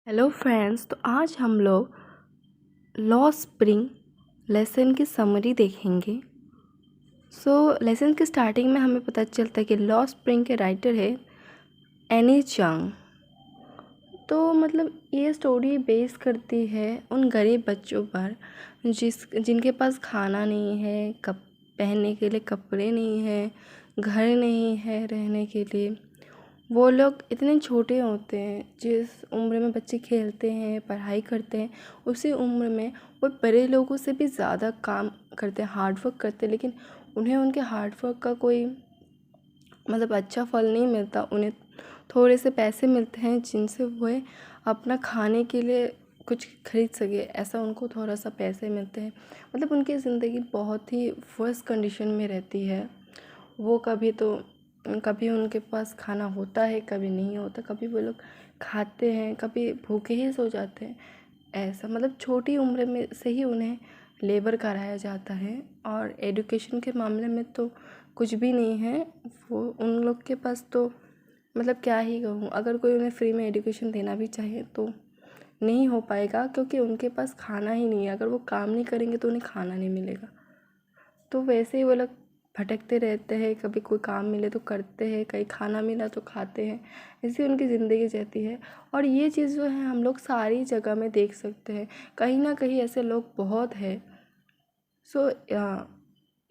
Hello friends, तो आज हम लोग लॉ स्प्रिंग लेसन की समरी देखेंगे। लेसन के स्टार्टिंग में हमें पता चलता है कि लॉ स्प्रिंग के राइटर है एनी चंग। तो मतलब ये स्टोरी बेस करती है उन गरीब बच्चों पर जिनके पास खाना नहीं है, पहनने के लिए कपड़े नहीं है, घर नहीं है रहने के लिए। वो लोग इतने छोटे होते हैं, जिस उम्र में बच्चे खेलते हैं, पढ़ाई करते हैं, उसी उम्र में वो बड़े लोगों से भी ज़्यादा काम करते हैं, हार्ड वर्क करते हैं, लेकिन उन्हें उनके हार्ड वर्क का कोई अच्छा फल नहीं मिलता। उन्हें थोड़े से पैसे मिलते हैं जिनसे वह अपना खाने के लिए कुछ खरीद सके, ऐसा उनको थोड़ा सा पैसे मिलते हैं। उनकी ज़िंदगी बहुत ही वर्स्ट कंडीशन में रहती है। वो कभी उनके पास खाना होता है, कभी नहीं होता, कभी वो लोग खाते हैं, कभी भूखे ही सो जाते हैं। ऐसा छोटी उम्र में से ही उन्हें लेबर कराया जाता है। और एजुकेशन के मामले में तो कुछ भी नहीं है। वो उन लोग के पास तो क्या ही कहूँ, अगर कोई उन्हें फ्री में एजुकेशन देना भी चाहे तो नहीं हो पाएगा, क्योंकि उनके पास खाना ही नहीं है। अगर वो काम नहीं करेंगे तो उन्हें खाना नहीं मिलेगा। तो वैसे ही वो लोग भटकते रहते हैं, कभी कोई काम मिले तो करते हैं, कहीं खाना मिला तो खाते हैं। ऐसी उनकी ज़िंदगी रहती है। और ये चीज़ जो है हम लोग सारी जगह में देख सकते हैं, कहीं ना कहीं ऐसे लोग बहुत हैं।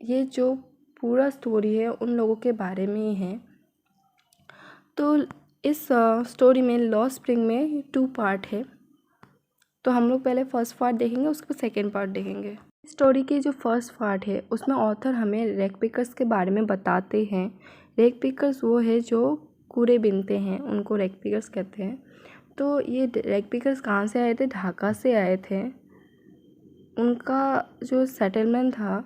ये जो पूरा स्टोरी है उन लोगों के बारे में ही है। तो इस स्टोरी में लॉ स्प्रिंग में 2 पार्ट है। तो हम लोग पहले फर्स्ट पार्ट देखेंगे, उसके बाद सेकेंड पार्ट देखेंगे। स्टोरी की जो फर्स्ट पार्ट है उसमें ऑथर हमें रैग पिकर्स के बारे में बताते हैं। रैग पिकर्स वो है जो कूड़े बीनते हैं, उनको रैग पिकर्स कहते हैं। तो ये रैग पिकर्स कहाँ से आए थे? ढाका से आए थे। उनका जो सेटलमेंट था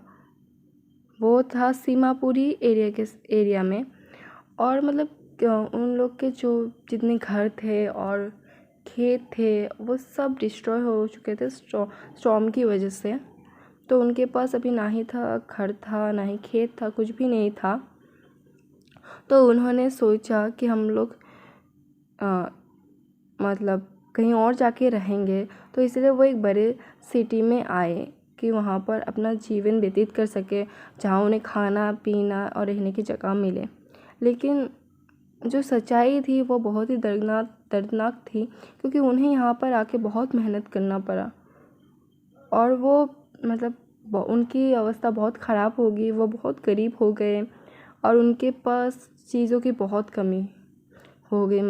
वो था सीमापुरी एरिया में। और उन लोग के जो जितने घर थे और खेत थे वो सब डिस्ट्रॉय हो चुके थे स्टॉर्म की वजह से। तो उनके पास अभी ना ही था घर था, ना ही खेत था, कुछ भी नहीं था। तो उन्होंने सोचा कि हम लोग कहीं और जाके रहेंगे। तो इसलिए वो एक बड़े सिटी में आए कि वहाँ पर अपना जीवन व्यतीत कर सके, जहाँ उन्हें खाना पीना और रहने की जगह मिले। लेकिन जो सच्चाई थी वो बहुत ही दर्दनाक थी, क्योंकि उन्हें यहाँ पर आके बहुत मेहनत करना पड़ा। और वो उनकी अवस्था बहुत ख़राब हो गई, वो बहुत गरीब हो गए और उनके पास चीज़ों की बहुत कमी हो गई।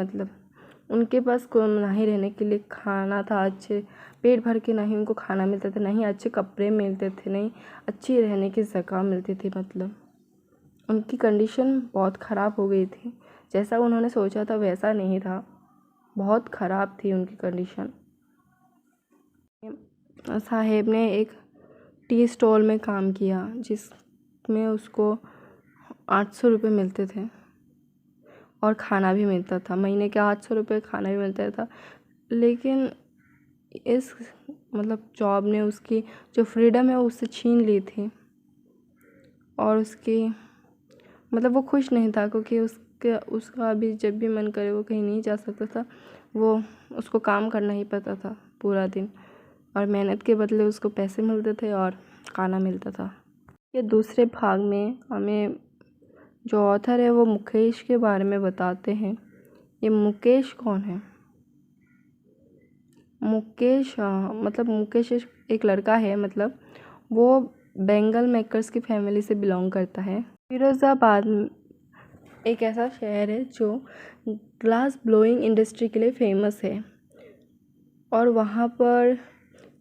उनके पास ना ही रहने के लिए खाना था अच्छे पेट भर के, ना ही उनको खाना मिलता था, ना ही अच्छे कपड़े मिलते थे, नहीं अच्छी रहने की जगह मिलती थी। उनकी कंडीशन बहुत ख़राब हो गई थी। जैसा उन्होंने सोचा था वैसा नहीं था, बहुत ख़राब थी उनकी कंडीशन। साहेब ने एक टी स्टॉल में काम किया जिसमें उसको 800 रुपये मिलते थे और खाना भी मिलता था। महीने के 800 रुपये खाना भी मिलता था। लेकिन इस जॉब ने उसकी जो फ्रीडम है उससे छीन ली थी। और उसकी वो खुश नहीं था, क्योंकि उसका अभी जब भी मन करे वो कहीं नहीं जा सकता था। वो उसको काम करना ही पड़ता था पूरा दिन, और मेहनत के बदले उसको पैसे मिलते थे और खाना मिलता था। ये दूसरे भाग में हमें जो ऑथर है वो मुकेश के बारे में बताते हैं। ये मुकेश कौन है? मुकेश मुकेश एक लड़का है। वो बेंगल मेकर्स की फैमिली से बिलोंग करता है। फिरोज़ाबाद एक ऐसा शहर है जो ग्लास ब्लोइंग इंडस्ट्री के लिए फेमस है, और वहाँ पर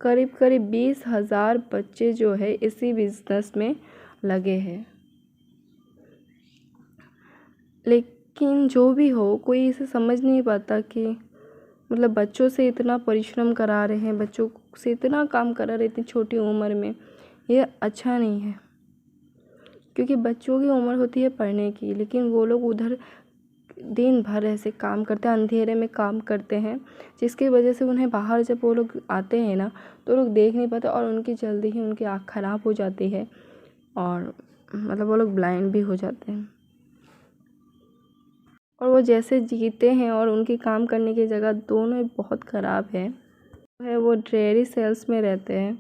करीब 20,000 बच्चे जो है इसी बिज़नेस में लगे हैं। लेकिन जो भी हो, कोई इसे समझ नहीं पाता कि बच्चों से इतना परिश्रम करा रहे हैं, बच्चों से इतना काम करा रहे इतनी छोटी उम्र में, ये अच्छा नहीं है। क्योंकि बच्चों की उम्र होती है पढ़ने की, लेकिन वो लोग उधर दिन भर ऐसे काम करते हैं, अंधेरे में काम करते हैं, जिसकी वजह से उन्हें बाहर जब वो लोग आते हैं ना तो लोग देख नहीं पाते, और उनकी जल्दी ही उनकी आँख ख़राब हो जाती है, और वो लोग ब्लाइंड भी हो जाते हैं। और वो जैसे जीते हैं और उनकी काम करने की जगह दोनों बहुत ख़राब है। वो डेयरी सेल्स में रहते हैं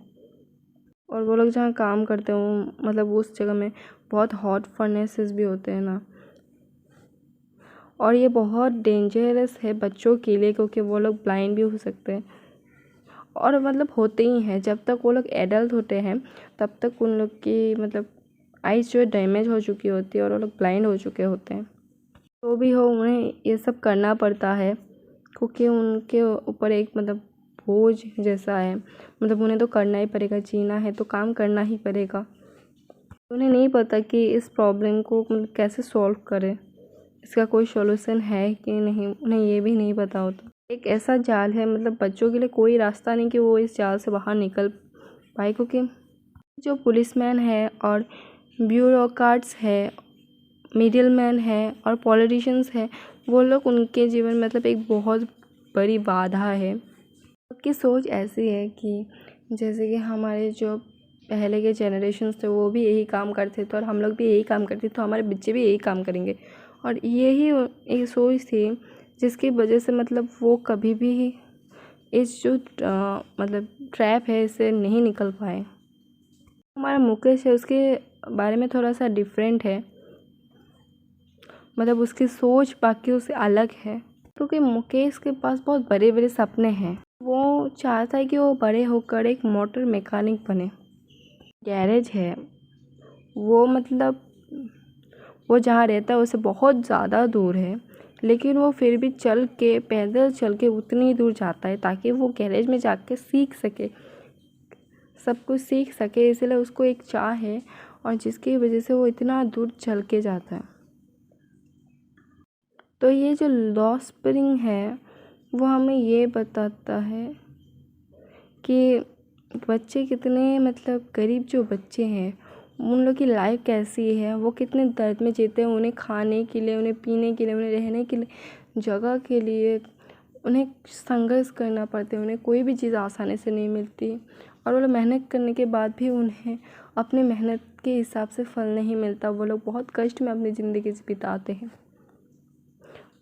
और वो लोग जहाँ काम करते हैं मतलब उस जगह में बहुत हॉट फर्नेसेस भी होते हैं ना, और ये बहुत डेंजरस है बच्चों के लिए क्योंकि वो लोग ब्लाइंड भी हो सकते हैं और मतलब होते ही हैं। जब तक वो लोग एडल्ट होते हैं तब तक उन लोग की मतलब आइज़ जो डैमेज हो चुकी होती है और वो लोग ब्लाइंड हो चुके होते हैं। तो भी हो उन्हें ये सब करना पड़ता है क्योंकि उनके ऊपर एक मतलब बोझ जैसा है, मतलब उन्हें तो करना ही पड़ेगा, जीना है तो काम करना ही पड़ेगा। उन्हें नहीं पता कि इस प्रॉब्लम को मतलब कैसे सॉल्व करें, इसका कोई सॉल्यूशन है कि नहीं, उन्हें ये भी नहीं पता होता। एक ऐसा जाल है मतलब बच्चों के लिए कोई रास्ता नहीं कि वो इस जाल से बाहर निकल पाए, क्योंकि जो पुलिसमैन है और ब्यूरोक्रेट्स है, मिडिलमैन है और पॉलिटिशियंस है, वो लोग उनके जीवन में मतलब एक बहुत बड़ी बाधा है। सबकी सोच ऐसी है कि जैसे कि हमारे जो पहले के जनरेशन्स थे वो भी यही काम करते थे और हम लोग भी यही काम करते तो हमारे बच्चे भी यही काम करेंगे, और यही एक सोच थी जिसकी वजह से मतलब वो कभी भी इस जो मतलब ट्रैप है इससे नहीं निकल पाए। हमारा मुकेश है उसके बारे में थोड़ा सा डिफरेंट है, मतलब उसकी सोच बाकियों से अलग है क्योंकि मुकेश के पास बहुत बड़े बड़े सपने हैं। वो चाहता है कि वो बड़े होकर एक मोटर मैकेनिक बने। गैरेज है वो मतलब वो जहाँ रहता है उससे बहुत ज़्यादा दूर है, लेकिन वो फिर भी चल के पैदल चल के उतनी दूर जाता है ताकि वो गैरेज में जाके सीख सके, सब कुछ सीख सके। इसलिए उसको एक चाह है और जिसकी वजह से वो इतना दूर चल के जाता है। तो ये जो लॉ स्प्रिंग है वो हमें ये बताता है कि बच्चे कितने मतलब गरीब जो बच्चे हैं उन लोग की लाइफ कैसी है, वो कितने दर्द में जीते हैं। उन्हें खाने के लिए, उन्हें पीने के लिए, उन्हें रहने के लिए जगह के लिए उन्हें संघर्ष करना पड़ता है। उन्हें कोई भी चीज़ आसानी से नहीं मिलती और वो लोग मेहनत करने के बाद भी उन्हें अपनी मेहनत के हिसाब से फल नहीं मिलता। वो लोग बहुत कष्ट में अपनी ज़िंदगी बिताते हैं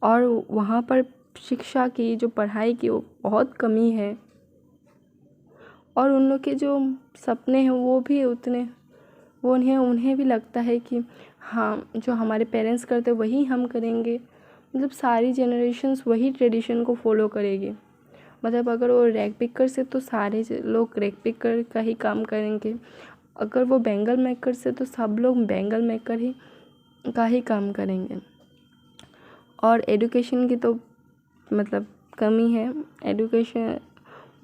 और वहाँ पर शिक्षा की जो पढ़ाई की वो बहुत कमी है और उन लोग के जो सपने हैं वो भी उतने वो उन्हें भी लगता है कि हाँ जो हमारे पेरेंट्स करते वही हम करेंगे, मतलब सारी जनरेशन्स वही ट्रेडिशन को फॉलो करेगी। मतलब अगर वो रैग पिकर से तो सारे लोग रैग पिकर का ही काम करेंगे, अगर वो बैंगल मेकर से तो सब लोग बैंगल मेकर ही का ही काम करेंगे। और एडुकेशन की तो मतलब कमी है, एडुकेशन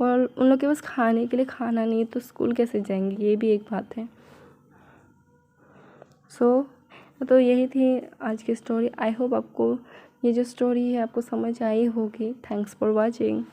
और उन लोग के पास खाने के लिए खाना नहीं है तो स्कूल कैसे जाएंगे, ये भी एक बात है। तो यही थी आज की स्टोरी। आई होप आपको ये जो स्टोरी है आपको समझ आई होगी। Thanks for watching.